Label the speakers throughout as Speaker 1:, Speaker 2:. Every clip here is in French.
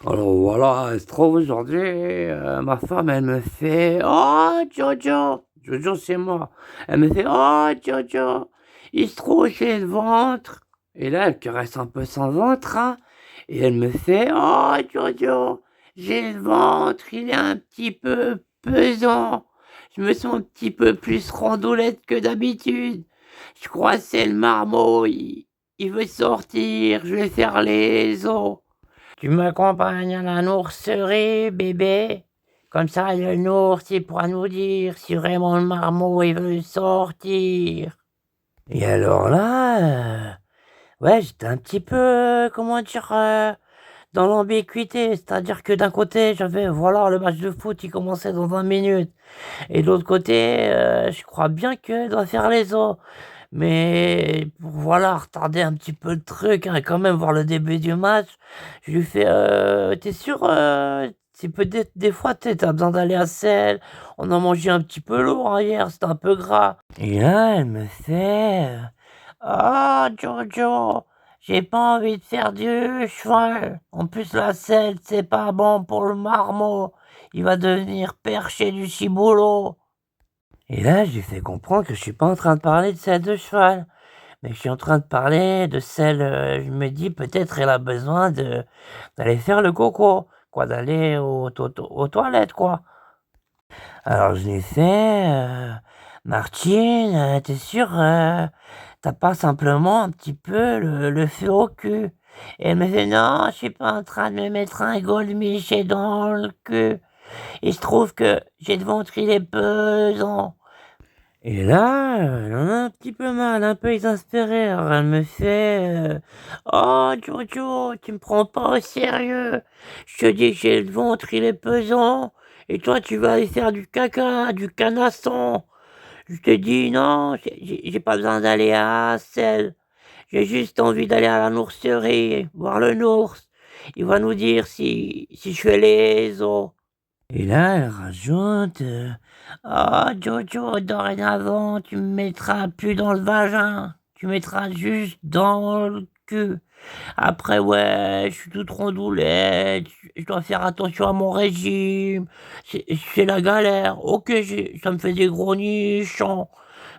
Speaker 1: Alors voilà, il se trouve aujourd'hui, ma femme, elle me fait: «Oh Jojo!» Jojo, c'est moi. Elle me fait: «Oh Jojo, il se trouve j'ai le ventre» et là, elle caresse un peu son ventre, hein, et elle me fait: «Oh Jojo, j'ai le ventre, il est un petit peu pesant. Je me sens un petit peu plus rondoulette que d'habitude. Je crois que c'est le marmot, il veut sortir, je vais faire les os. Tu m'accompagnes à la nourricerie, bébé? Comme ça, le nours, il pourra nous dire si vraiment le marmot, il veut sortir.» Et alors là, ouais, j'étais un petit peu, comment dire, dans l'ambiguïté. C'est-à-dire que d'un côté, j'avais, voilà, le match de foot, il commençait dans 20 minutes. Et de l'autre côté, je crois bien que doit faire les os. Mais pour, voilà, retarder un petit peu le truc, hein, et quand même voir le début du match, je lui fais: «Tu sûr, si peut-être des fois, tu sais, tu besoin d'aller à selle, on a mangé un petit peu lourd, hein, hier, c'était un peu gras.» Et là, elle me fait: «Oh Jojo, j'ai pas envie de faire du cheval. En plus, la selle, c'est pas bon pour le marmot, il va devenir perché du ciboulot.» Et là, je lui fais comprendre que je suis pas en train de parler de selle de cheval, mais je suis en train de parler de celle, je me dis peut-être elle a besoin d'aller faire le coco, quoi, d'aller aux toilettes, quoi. Alors je lui fais: «Martine, tu sûre, tu pas simplement un petit peu le feu au cul?» Et elle me fait: «Non, je suis pas en train de me mettre un goldmichet dans le cul. Il se trouve que j'ai le ventre, il est pesant.» Et là, elle en a un petit peu mal, un peu exaspérée. Alors elle me fait: «Oh Jojo, tu me prends pas au sérieux. Je te dis que j'ai le ventre, il est pesant et toi tu vas aller faire du caca, du canasson. Je te dis non, j'ai pas besoin d'aller à Sel. J'ai juste envie d'aller à la nourricerie, voir le nours. Il va nous dire si je fais les os.» Et là, elle rajoute: «Oh Jojo, dorénavant, tu me mettras plus dans le vagin, tu mettras juste dans le cul. Après, ouais, je suis toute rondoulette, je dois faire attention à mon régime, c'est la galère. OK, ça me fait des gros nichons,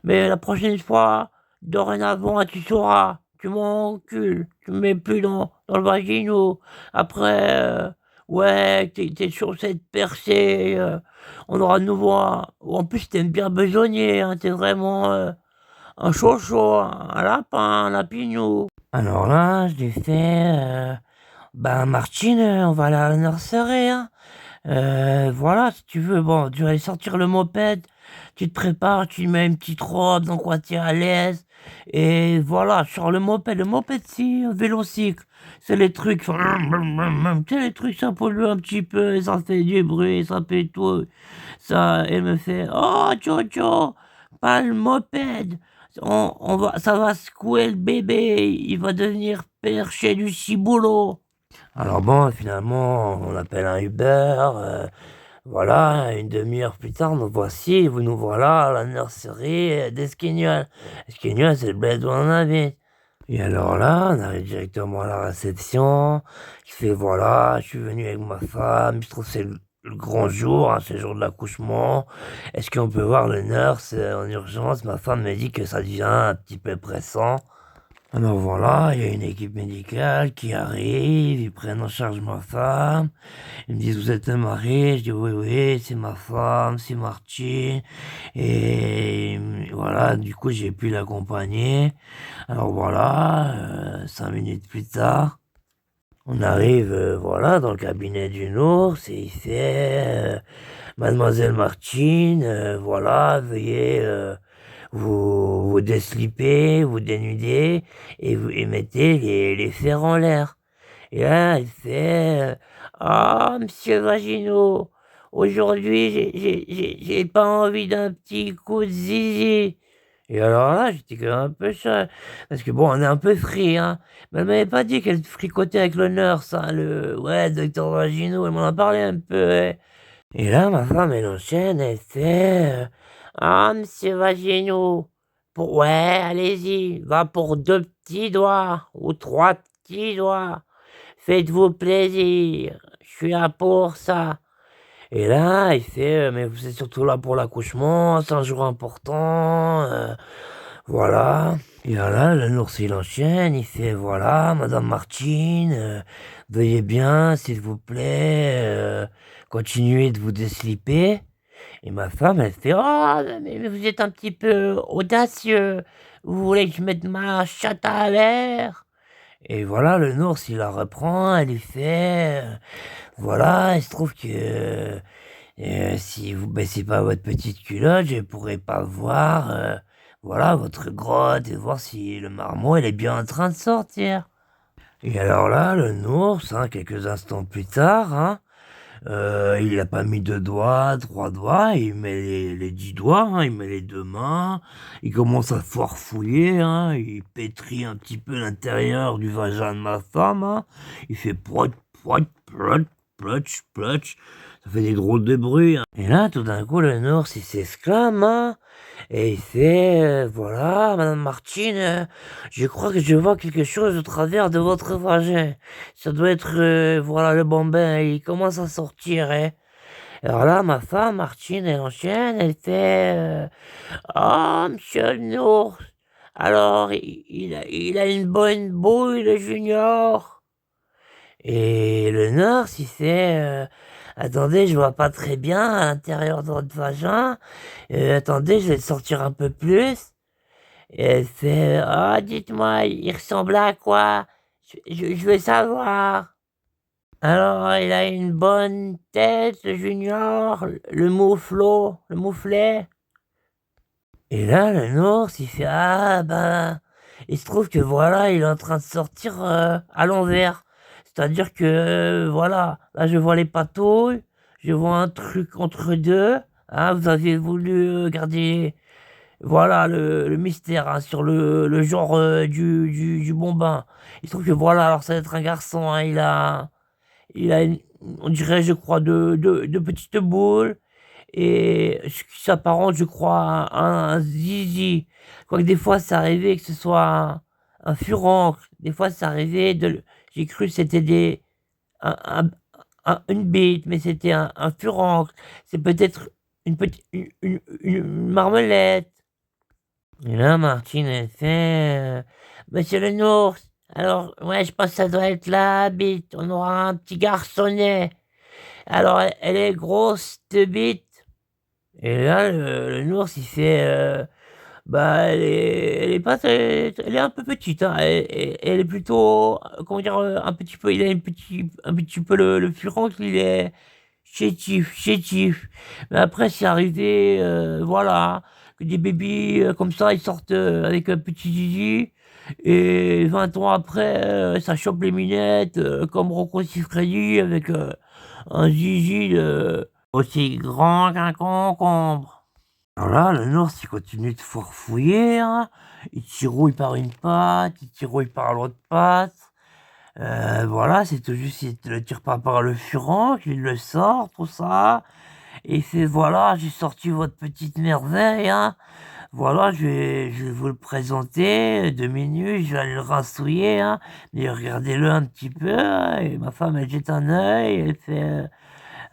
Speaker 1: mais la prochaine fois, dorénavant, tu sauras, tu m'encules, tu me mets plus dans le vagineau. Après, ouais, tes chaussettes percées, on aura de nouveau un» en plus, tu bien besogner, hein, tu vraiment, un chocho, un lapin, un lapignou. Alors là, je lui fais: «Ben Martine, on va aller à la nurserie, hein. Voilà, si tu veux, bon, tu vas aller sortir le moped, tu te prépares, tu mets une petite robe, dans quoi tu es à l'aise et voilà, sur le moped c'est un vélocycle, c'est les trucs, tu sais les trucs ça pollue un petit peu, ça fait du bruit, ça fait tout, ça elle me fait: «Oh Jojo, pas le moped, on va ça va secouer le bébé, il va devenir perché du ciboulot.» Alors bon, finalement, on appelle un Uber, voilà, une demi-heure plus tard, nous voilà à la nurserie d'Esquignoles. Esquignoles, c'est le bled où on habite. Et alors là, on arrive directement à la réception. Je fais: «Voilà, je suis venu avec ma femme, je trouve que c'est le grand jour, hein, c'est le jour de l'accouchement. Est-ce qu'on peut voir le nurse, en urgence?» Ma femme me dit que ça devient un petit peu pressant. Alors voilà, il y a une équipe médicale qui arrive, ils prennent en charge ma femme. Ils me disent: «Vous êtes un mari?» Je dis: «Oui, oui, c'est ma femme, c'est Martine.» Et voilà, du coup, j'ai pu l'accompagner. Alors voilà, 5 minutes plus tard, on arrive, voilà, dans le cabinet du ours et il fait: «Mademoiselle Martine, voilà, veuillez, vous déslipper, vous dénuder et mettez les fers en l'air.» Et là, elle fait: «Ah monsieur Vagino, aujourd'hui j'ai pas envie d'un petit coup de zizi.» Et alors là, j'étais quand même un peu choqué, parce que bon, on est un peu frits, hein. Mais elle m'avait pas dit qu'elle fricotait avec le nurse, hein, le ouais, docteur Vagino, elle m'en a parlé un peu, ouais. Et là, ma femme, elle enchaîne, elle fait: «Ah monsieur Vagino, pour ouais, allez-y, va pour 2 petits doigts ou 3 petits doigts. Faites-vous plaisir.» je suis là pour ça. Et là, il fait, mais vous êtes surtout là pour l'accouchement, c'est un jour important, voilà. Et là, le nours, il enchaîne, il fait, voilà, Madame Martine, veuillez bien, s'il vous plaît, continuer de vous déslipper. Et ma femme, elle fait: «Oh, mais vous êtes un petit peu audacieux. Vous voulez que je mette ma chatte à l'air?» Et voilà, le nours, il la reprend, elle lui fait, «Voilà, il se trouve que, si vous baissez pas votre petite culotte, je pourrai pas voir, voilà, votre grotte et voir si le marmot, il est bien en train de sortir». Et alors là, le nours, hein, quelques instants plus tard, hein, il a pas mis 2 doigts, 3 doigts, il met les 10 doigts, hein, il met les 2 mains, il commence à farfouiller, hein, il pétrit un petit peu l'intérieur du vagin de ma femme, hein. Il fait prot, prot, prot, plotch, plotch, ça fait des drôles de bruits, hein. Et là, tout d'un coup, le nours, il s'exclame, hein, et il fait, «Voilà, madame Martine, je crois que je vois quelque chose au travers de votre vagin. Ça doit être, voilà, le bambin, il commence à sortir, hein». Alors là, ma femme, Martine, elle enchaîne, elle fait, «Oh, monsieur le nours, alors il a une bonne bouille, le junior?» Et le nours, il fait, «Attendez, je vois pas très bien à l'intérieur de votre vagin, attendez, je vais le sortir un peu plus». Et elle fait: «Oh, dites-moi, il ressemble à quoi? Je veux savoir». «Alors, il a une bonne tête, le junior, le mouflot, le mouflet?» Et là, le nours, il fait: «Ah, ben, il se trouve que voilà, il est en train de sortir, à l'envers. C'est-à-dire que, voilà, là, je vois les patouilles, je vois un truc entre 2, hein, vous aviez voulu, garder, voilà, le mystère, hein, sur le genre, du bambin. Il se trouve que voilà, alors ça va être un garçon, hein, il a une, on dirait, je crois, de petites boules et ce qui s'apparente, je crois, à un zizi. Quoique des fois, ça arrivait que ce soit un furoncle. Des fois, ça arrivait de le, j'ai cru que c'était des une bite, mais c'était un furoncle. C'est peut-être une petite une marmelette. Et là, Martine, elle fait, «Monsieur le nours, alors, ouais, je pense que ça doit être la bite. On aura un petit garçonnet. Alors, elle est grosse, cette bite?» Et là, le nours, il fait, «Bah, elle est pas très, elle est un peu petite, hein. Elle est plutôt, comment dire? Un petit peu, il a un petit peu le furoncle, il est chétif, chétif. Mais après, c'est arrivé, voilà, que des bébés, comme ça, ils sortent, avec un petit zizi et 20 ans après, ça chope les minettes, comme Rocco Siffredi avec, un zizi, aussi grand qu'un concombre. Alors là, le nours, il continue de farfouiller, hein. Il tirouille par une patte, il tirouille par l'autre patte. Voilà, c'est tout juste, il te le tire pas par le furoncle, il le sort, tout ça. Et il fait: «Voilà, j'ai sorti votre petite merveille, hein. Voilà, je vais vous le présenter, 2 minutes, je vais aller le rincouiller, hein. Mais regardez-le un petit peu», hein. Et ma femme, elle jette un œil, elle fait,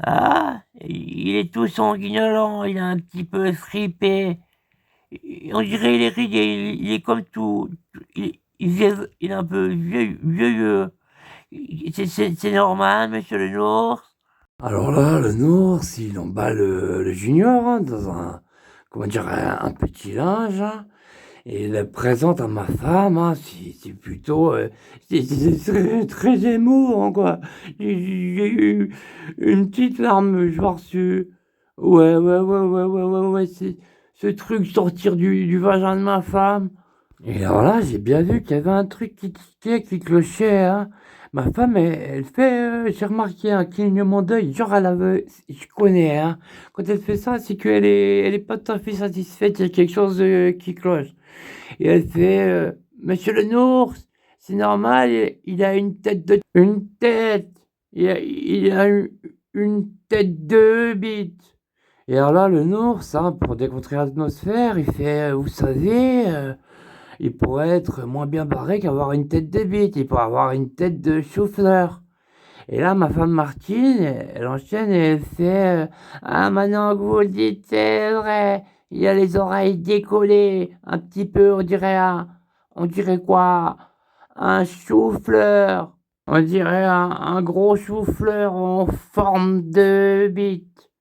Speaker 1: «Ah, il est tout sanguinolent, il est un petit peu fripé. On dirait il est ridé, il est comme tout, il est un peu vieux. C'est normal, monsieur le nours?» Alors là, le nours, il emballe, le junior, hein, dans un, comment dire? Un petit linge, hein, et il le présente à ma femme, hein. C'est plutôt, c'est très très émouvant, quoi. J'ai eu une petite larme, genre su, ouais, c'est ce truc sortir du vagin de ma femme. Et alors là, j'ai bien vu qu'il y avait un truc qui tiquait, qui clochait, hein. Ma femme, elle fait, j'ai remarqué un clignement d'œil, genre elle avait, je connais, hein. Quand elle fait ça, c'est qu'elle est pas tout à fait satisfaite, il y a quelque chose, qui cloche. Et elle fait, «Monsieur le nours, c'est normal, il a une tête, il a une tête de bite». Et alors là, le nours, hein, pour décontrer l'atmosphère, il fait, «Vous savez, il pourrait être moins bien barré qu'avoir une tête de bite, il pourrait avoir une tête de chou-fleur». Et là, ma femme Martine, elle enchaîne et elle fait «Ah, maintenant que vous le dites, c'est vrai, il a les oreilles décollées, un petit peu, on dirait quoi? Un chou-fleur, on dirait un gros chou-fleur en forme de bite.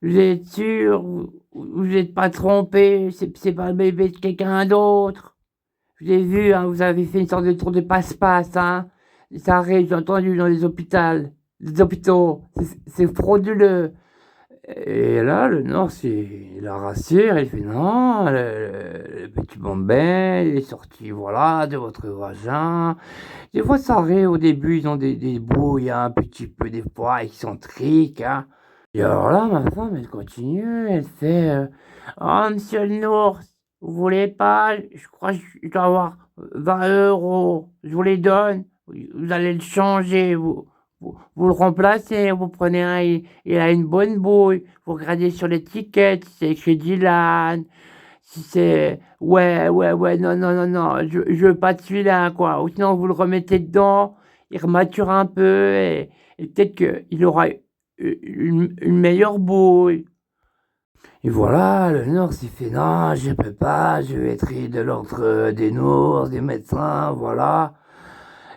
Speaker 1: Vous êtes sûr? Vous êtes pas trompé? C'est pas le bébé de quelqu'un d'autre? Je l'ai vu, hein, vous avez fait une sorte de tour de passe-passe, hein. Ça arrive, j'ai entendu dans les hôpitaux. C'est frauduleux. Et là, le nurse, il la rassure, il fait non, le petit bambin, il est sorti, voilà, de votre vagin. Des fois, ça arrive au début, ils ont des bouilles, un petit peu, des fois, excentriques, hein. Et alors là, ma femme, elle continue, elle fait «Oh, monsieur le nours, vous voulez pas? Je crois que je dois avoir 20 €. Je vous les donne. Vous allez le changer, vous le remplacez, vous prenez un, il a une bonne bouille. Vous regardez sur l'étiquette si c'est écrit Dylan, si c'est ouais, non, non, non, non, je veux pas de celui-là, quoi. Ou sinon, vous le remettez dedans, il remature un peu et peut-être qu'il aura une meilleure bouille.» Et voilà, le nurse, il fait non, je peux pas, je vais être de l'ordre des nours, des médecins, voilà.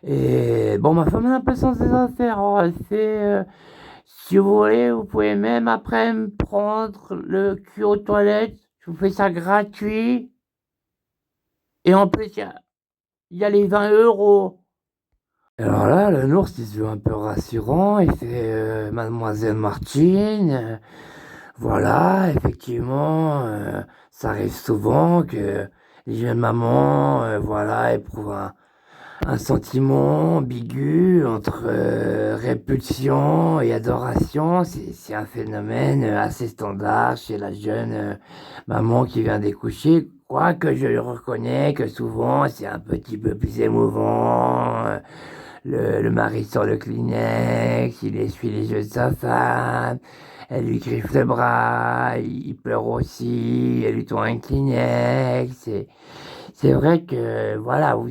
Speaker 1: Et bon, ma femme elle a un peu sans ses affaires. Alors elle fait si vous voulez, vous pouvez même après me prendre le cul aux toilettes, je vous fais ça gratuit. Et en plus, il y a les 20 €. Alors là, le nours, il se veut un peu rassurant, il fait Mademoiselle Martine, voilà, effectivement, ça arrive souvent que les jeunes mamans, voilà, éprouvent un sentiment ambigu entre répulsion et adoration. C'est un phénomène assez standard chez la jeune maman qui vient d'accoucher. Quoique je le reconnais que souvent c'est un petit peu plus émouvant. Le mari sort le Kleenex, il essuie les yeux de sa femme, elle lui griffe le bras, il pleure aussi, elle lui tend un Kleenex. C'est vrai que voilà, vous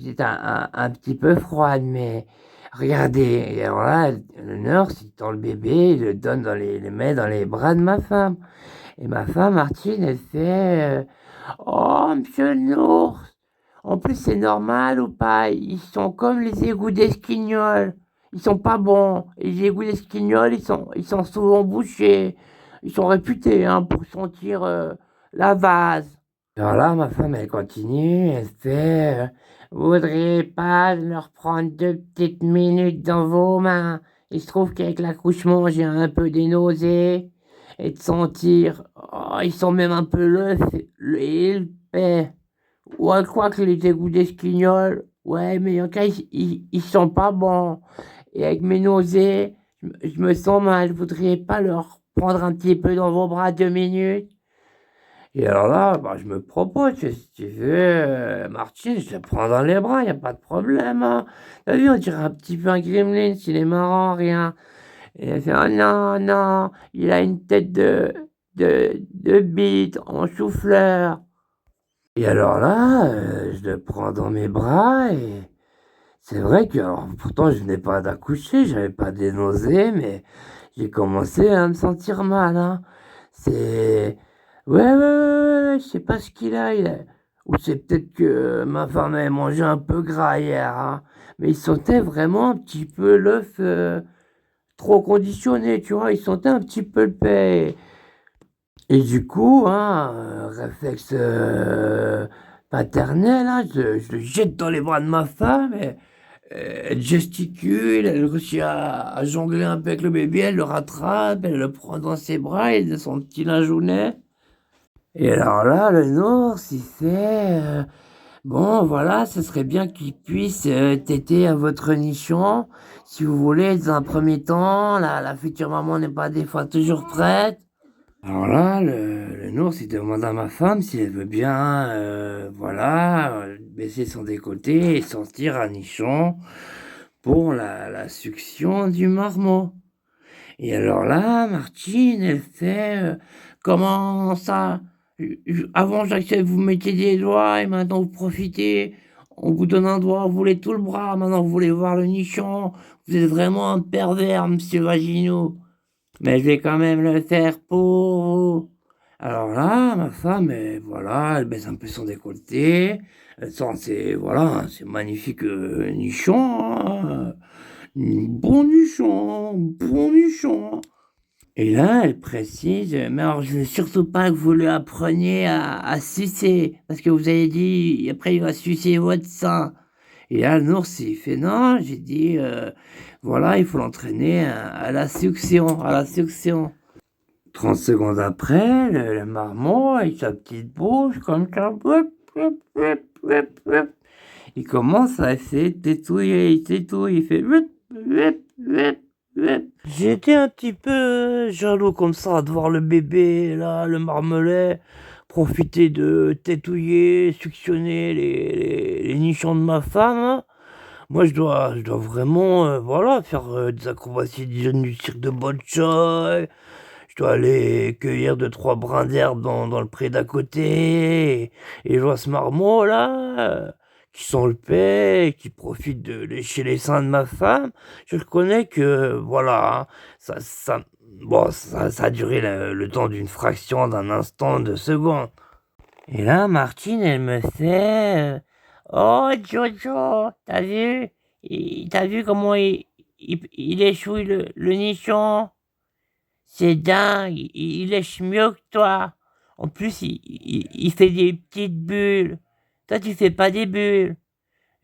Speaker 1: êtes un petit peu froide, mais regardez, et alors là, le nurse, il tend le bébé, il le donne le met dans les bras de ma femme. Et ma femme, Martine, elle fait «Oh, monsieur le nours, en plus c'est normal ou pas? Ils sont comme les égouts d'Esquignoles. Ils sont pas bons. Et les égouts d'Esquignoles, ils sont souvent bouchés. Ils sont réputés, hein, pour sentir la vase.» Alors là, ma femme, elle continue, elle fait «Vous voudriez pas leur prendre 2 petites minutes dans vos mains? Il se trouve qu'avec l'accouchement, j'ai un peu des nausées. Et de sentir, oh, ils sont même un peu et le paix. Ouais, quoi que les égouts d'Esquignoles, ouais, mais en cas, ils sont pas bons. Et avec mes nausées, je me sens mal. Vous voudriez pas leur prendre un petit peu dans vos bras 2 minutes?» Et alors là, bah, je me propose, si tu veux, Martine, je te prends dans les bras, y a pas de problème, hein. Tu vu, on dirait un petit peu un gremlin, il est marrant, rien. Et elle fait: «Oh non, non, il a une tête de bite en chou-fleur.» Et alors là, je le prends dans mes bras et c'est vrai que alors pourtant je venais pas d'accoucher, j'avais pas des nausées, mais j'ai commencé à me sentir mal, hein. C'est ouais, je sais pas ce qu'il a ou c'est peut-être que ma femme avait mangé un peu gras hier, hein, mais il sentait vraiment un petit peu l'œuf, trop conditionné, tu vois? Il sentait un petit peu le paix et du coup, hein, réflexe, paternel, hein, je le jette dans les bras de ma femme et elle gesticule, elle réussit à jongler un peu avec le bébé, elle le rattrape, elle le prend dans ses bras et de son petit lingeaunet. Et alors là, le nours, il fait «Bon, voilà, ce serait bien qu'il puisse téter à votre nichon. Si vous voulez, dans un premier temps, la future maman n'est pas des fois toujours prête.» Alors là, le nours, il demande à ma femme si elle veut bien, voilà, baisser son décolleté et sortir un nichon pour la succion du marmot. Et alors là, Martine, elle fait «Comment ça? Avant, j'accepte, vous mettiez des doigts et maintenant vous profitez. On vous donne un doigt, vous voulez tout le bras, maintenant vous voulez voir le nichon. Vous êtes vraiment un pervers, monsieur Vagineau. Mais je vais quand même le faire pour vous. Alors là, ma femme, voilà, elle baisse un peu son décolleté. Elle sort voilà, c'est magnifique nichon, hein. Bon nichon, bon nichon. Et là, elle précise, mais alors je veux surtout pas que vous lui appreniez à sucer, parce que vous avez dit, après il va sucer votre sein. Et là, l'ours, il fait non, j'ai dit, voilà, il faut l'entraîner à la succion, à la succion. 30 secondes après, le marmot, avec sa petite bouche, comme ça, il commence à essayer de tétouiller, il tétouille, il fait J'étais un petit peu jaloux comme ça de voir le bébé, là, le marmelet, profiter de tétouiller, suctionner les nichons de ma femme, hein. Moi, je dois vraiment, voilà, faire des acrobaties du cirque de Bolchoï. Je dois aller cueillir 2-3 brins d'herbe dans le pré d'à côté. Et je vois ce marmot là, qui sent le paix, qui profite de lécher les seins de ma femme. Je reconnais que, voilà, hein, bon, ça a duré le temps d'une fraction d'un instant de seconde. Et là, Martine, elle me fait Oh, Jojo, t'as vu? T'as vu comment il échouille le nichon? C'est dingue, il lèche mieux que toi. En plus, il fait des petites bulles. Toi, tu fais pas des bulles.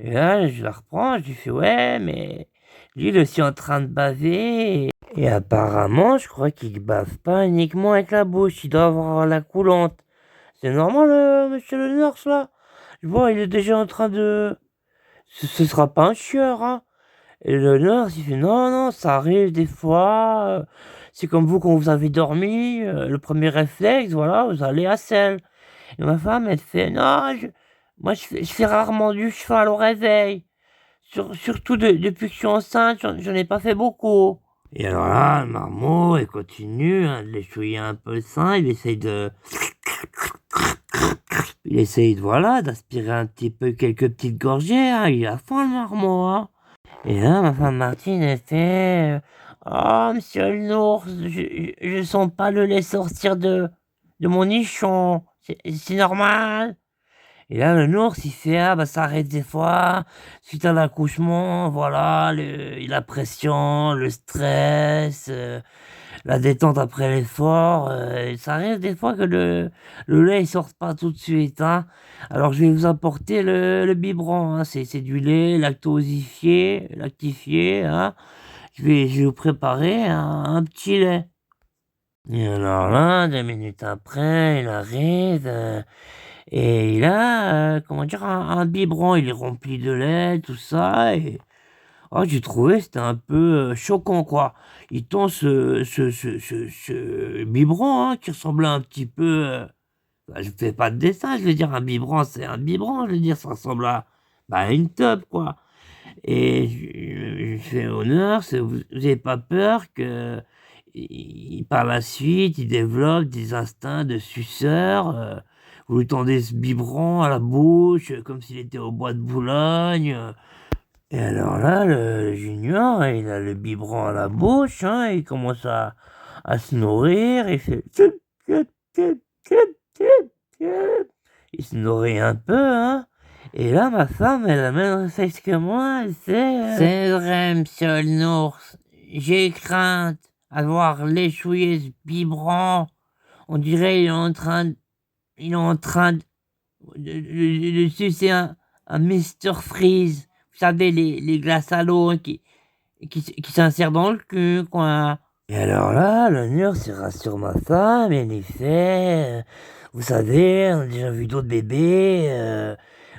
Speaker 1: Et là, je la reprends, je lui fais ouais, mais lui, il est aussi en train de baver. Et apparemment, je crois qu'il bave pas uniquement avec la bouche, il doit avoir la coulante. C'est normal, monsieur le nurse, là? Je vois, il est déjà en train de... Ce sera pas un chieur, hein? Et le nurse, il fait non, non, ça arrive des fois. C'est comme vous quand vous avez dormi. Le premier réflexe, voilà, vous allez à selle. Et ma femme, elle fait non, moi, je fais rarement du cheval au réveil. Surtout depuis que je suis enceinte, j'en ai pas fait beaucoup. Et alors là, le marmot, il continue hein, de l'échouiller un peu le sein. Voilà, d'aspirer un petit peu quelques petites gorgées. Hein. Il a faim, le marmot, hein. Et là, ma femme Martine, elle fait Oh, monsieur le nours, je sens pas le lait sortir de mon nichon. C'est normal. Et là, le nours, il fait Ah, bah, ça arrive des fois. Suite à l'accouchement, voilà, la pression, le stress, la détente après l'effort. Ça arrive des fois que le lait, il sorte pas tout de suite, hein. Alors, je vais vous apporter le biberon, hein. C'est du lait lactifié, hein. Je vais vous préparer un petit lait. Et alors là, 2 minutes après, il arrive et il a, comment dire, un biberon. Il est rempli de lait, tout ça. Et oh, j'ai trouvé c'était un peu choquant, quoi. Il tend ce biberon hein, qui ressemblait un petit peu. Bah, je fais pas de dessin, je veux dire, un biberon, c'est un biberon, je veux dire, ça ressemble à bah, une tub, quoi. Et je fais honneur, vous avez pas peur que par la suite, il développe des instincts de suceur, vous lui tendez ce biberon à la bouche, comme s'il était au bois de Boulogne. Et alors là, le junior, il a le biberon à la bouche, hein, il commence à se nourrir, il fait... Il se nourrit un peu, hein. Et là, ma femme, elle a le même réflexe que moi, elle fait... C'est vrai, monsieur le nours, j'ai crainte à voir l'échouiller ce biberon. On dirait il est en train de sucer un Mr Freeze. Vous savez, les glaces à l'eau qui s'insèrent dans le cul, quoi. Et alors là, le nurse, il rassure ma femme, et il fait... vous savez, on a déjà vu d'autres bébés,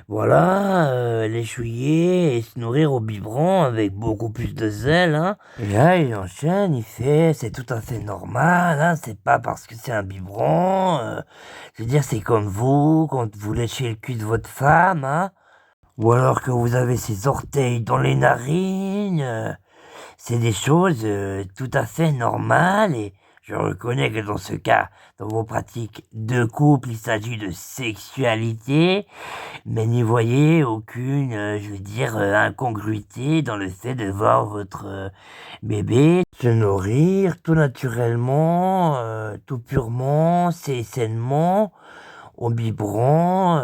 Speaker 1: voilà, l'échouiller et se nourrir au biberon avec beaucoup plus de zèle, hein. Et là, il enchaîne, il fait, c'est tout à fait normal, hein, c'est pas parce que c'est un biberon, je veux dire, c'est comme vous, quand vous léchez le cul de votre femme, hein, ou alors que vous avez ses orteils dans les narines, c'est des choses tout à fait normales et Je reconnais que dans ce cas, dans vos pratiques de couple, il s'agit de sexualité, mais n'y voyez aucune, je veux dire, incongruité dans le fait de voir votre bébé se nourrir tout naturellement, tout purement, sainement, au biberon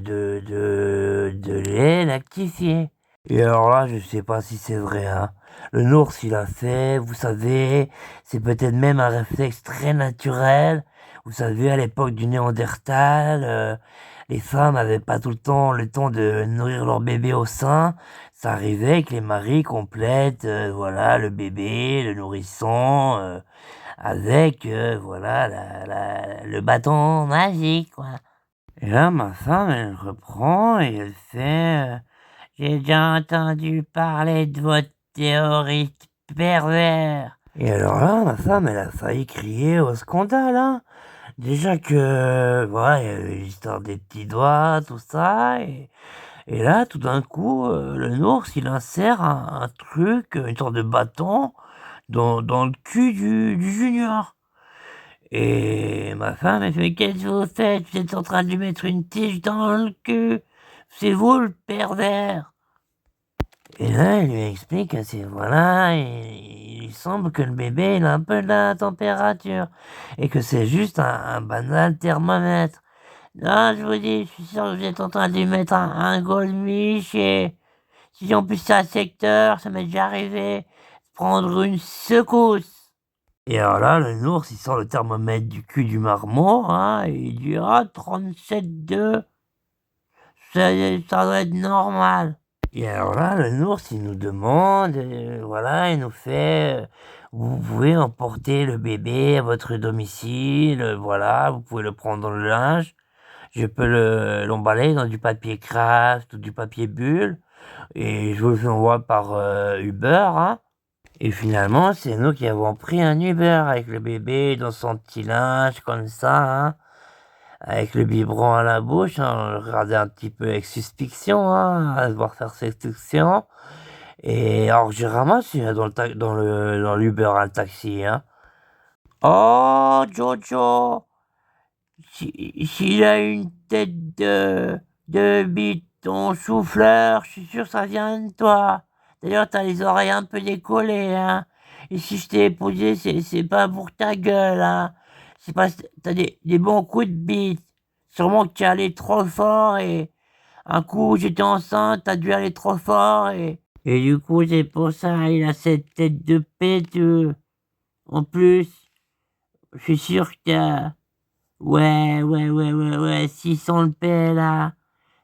Speaker 1: de lait lactifié. Et alors là, je sais pas si c'est vrai, hein. Le nours, il a fait, vous savez, c'est peut-être même un réflexe très naturel. Vous savez, à l'époque du Néandertal, les femmes avaient pas tout le temps de nourrir leur bébé au sein. Ça arrivait que les maris complètent, voilà, le bébé, le nourrisson, avec, voilà, le bâton magique, quoi. Et là, ma femme, elle reprend et elle fait, j'ai déjà entendu parler de votre théorie de pervers. Et alors là, ma femme, elle a failli crier au scandale, hein. Déjà que, voilà, il y avait l'histoire des petits doigts, tout ça, et là, tout d'un coup, le nours, il insère un truc, une sorte de bâton dans le cul du junior. Et ma femme, elle fait: «Mais qu'est-ce que vous faites? Vous êtes en train de lui mettre une tige dans le cul. C'est vous le pervers!» Et là, elle lui explique que c'est voilà, il semble que le bébé, il a un peu de la température et que c'est juste un banal thermomètre. «Non, je vous dis, je suis sûr que vous êtes en train de lui mettre un goldfish et si en plus c'est un secteur, ça m'est déjà arrivé de prendre une secousse.» Et alors là, le nours, il sort le thermomètre du cul du marmot, hein, et il dit: «Ah, 37,2, ça doit être normal.» Et alors là, le nours, il nous demande, voilà, il nous fait, «Vous pouvez emporter le bébé à votre domicile, voilà, vous pouvez le prendre dans le linge. Je peux l'emballer dans du papier Kraft ou du papier Bulle et je vous l'envoie par, Uber, hein.» Et finalement, c'est nous qui avons pris un Uber avec le bébé dans son petit linge comme ça, hein, avec le biberon à la bouche, hein, on le regardait un petit peu avec suspicion, hein, à se voir faire ses suctions. Et alors j'ai ramassé dans l'Uber un taxi, hein. «Oh Jojo, s'il a une tête de bite, ton chou-fleur, je suis sûr que ça vient de toi. D'ailleurs, t'as les oreilles un peu décollées, hein. Et si je t'ai épousé, c'est pas pour ta gueule, hein. C'est parce que t'as des bons coups de bite. Sûrement que tu es allé trop fort et un coup j'étais enceinte, t'as dû aller trop fort et du coup c'est pour ça, il a cette tête de péteux. En plus, je suis sûr que t'as... Ouais, s'ils sont le paix là,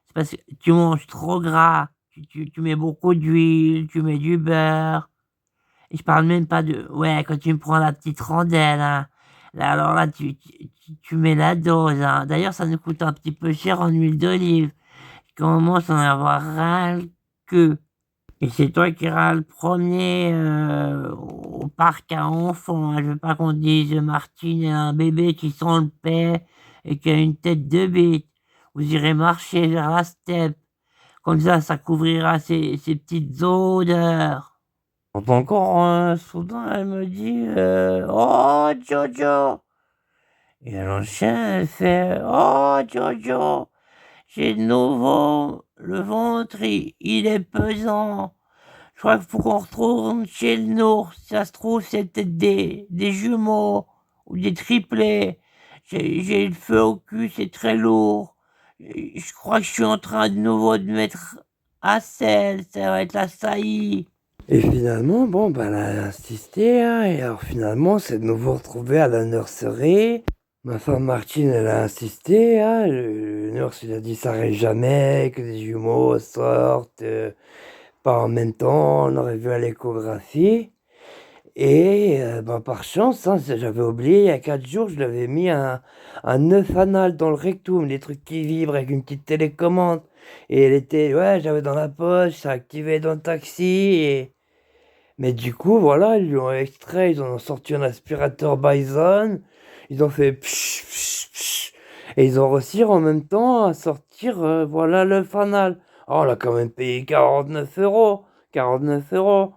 Speaker 1: c'est parce que tu manges trop gras, tu mets beaucoup d'huile, tu mets du beurre. Et je parle même pas de... Ouais, quand tu me prends la petite rondelle, hein. Là, alors là, tu mets la dose, hein. D'ailleurs, ça nous coûte un petit peu cher en huile d'olive. Je commence à en avoir ras le queue. Et c'est toi qui iras le premier au parc à enfants, hein. Je veux pas qu'on dise Martine a un bébé qui sent le paix et qui a une tête de bite. Vous irez marcher vers la steppe. Comme ça couvrira ces petites odeurs. J'entends encore soudain, elle me dit «Oh Jojo!» Et elle enchaîne, elle fait «Oh Jojo! J'ai de nouveau le ventre, il est pesant. Je crois qu'il faut qu'on retourne chez le nours. Si ça se trouve, c'est peut-être des jumeaux ou des triplés. J'ai le feu au cul, c'est très lourd. Je crois que je suis en train de nouveau de mettre à sel, ça va être la saillie.» Et finalement, bon, ben, elle a insisté, hein, et alors finalement, c'est de nouveau retrouvé à la nurserie. Ma femme Martine, elle a insisté, hein, le nurse, il a dit ça arrive jamais, que des jumeaux sortent, pas en même temps, on aurait vu à l'échographie. Et ben, par chance, hein, j'avais oublié, il y a 4 jours, je lui avais mis un œuf anal dans le rectum, des trucs qui vibrent avec une petite télécommande. Et elle était, ouais, j'avais dans la poche, ça activait dans le taxi. Mais du coup, voilà, ils lui ont extrait, ils en ont sorti un aspirateur Bison, ils ont fait psh, psh, psh, et ils ont réussi en même temps à sortir, voilà, l'œuf anal. Oh, on a quand même payé 49 €, 49 €.